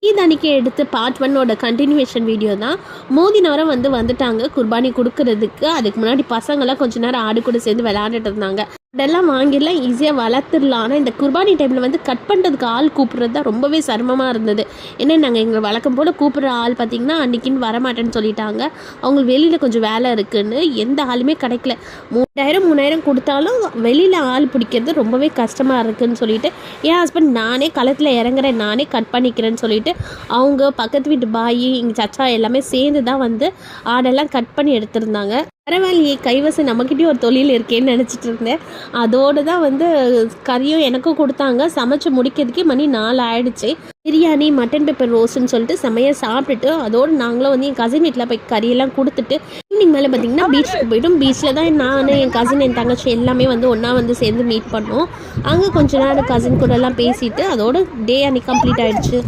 இது அன்றைக்கி எடுத்து பார்ட் 1ஓட கண்டினியூவேஷன் வீடியோ தான். மோதி நேரம் வந்துட்டாங்க குர்பானி கொடுக்கறதுக்கு. அதுக்கு முன்னாடி பசங்களாம் கொஞ்ச நேரம் ஆடு கூட சேர்ந்து விளையாண்டுட்டு இருந்தாங்க. இதெல்லாம் வாங்கிடலாம், ஈஸியாக வளர்த்துடலாம். ஆனால் இந்த குர்பானி டைமில் கட் பண்ணுறதுக்கு ஆள் கூப்பிட்றது தான் ரொம்பவே சிரமமாக இருந்தது. ஏன்னா நாங்கள் எங்கள் வழக்கம் போல் கூப்பிட்ற ஆள் பார்த்திங்கன்னா அன்றைக்கின்னு வரமாட்டேன்னு சொல்லிட்டாங்க. அவங்க வெளியில் கொஞ்சம் வேலை இருக்குதுன்னு எந்த ஆளுமே கிடைக்கல. 3000 கொடுத்தாலும் வெளியில் ஆள் பிடிக்கிறது ரொம்பவே கஷ்டமாக இருக்குதுன்னு சொல்லிட்டு என் ஹஸ்பண்ட் நானே களத்தில் இறங்குறேன், நானே கட் பண்ணிக்கிறேன்னு சொல்லிட்டு அவங்க பக்கத்து வீட்டு பாய் எங்கள் சச்சா எல்லாமே சேர்ந்து தான் ஆடெல்லாம் கட் பண்ணி எடுத்திருந்தாங்க. பரவாயில்லையே, கைவசம் நம்மக்கிட்டேயும் ஒரு தொழில் இருக்கேன்னு நினச்சிட்டு இருந்தேன். அதோடு தான் கறியும் எனக்கும் கொடுத்தாங்க. சமைச்சு முடிக்கிறதுக்கே மணி 4 ஆகிடுச்சு. பிரியாணி, மட்டன் பெப்பர் ரோஸ்ன்னு சொல்லிட்டு செம்மையாக சாப்பிட்டுட்டு அதோடு நாங்களும் என் கசின் வீட்டில் போய் கறியெல்லாம் கொடுத்துட்டு ஈவினிங் மேலே பார்த்திங்கன்னா பீச்சுக்கு போய்ட்டோம். பீச்சில் தான் நான், என் கசின், என் தங்கச்சி எல்லாமே ஒன்றா சேர்ந்து மீட் பண்ணோம். அங்கே கொஞ்ச நேரம் கசின் கூடலாம் பேசிட்டு அதோட டே அன்றைக்கி கம்ப்ளீட் ஆகிடுச்சு.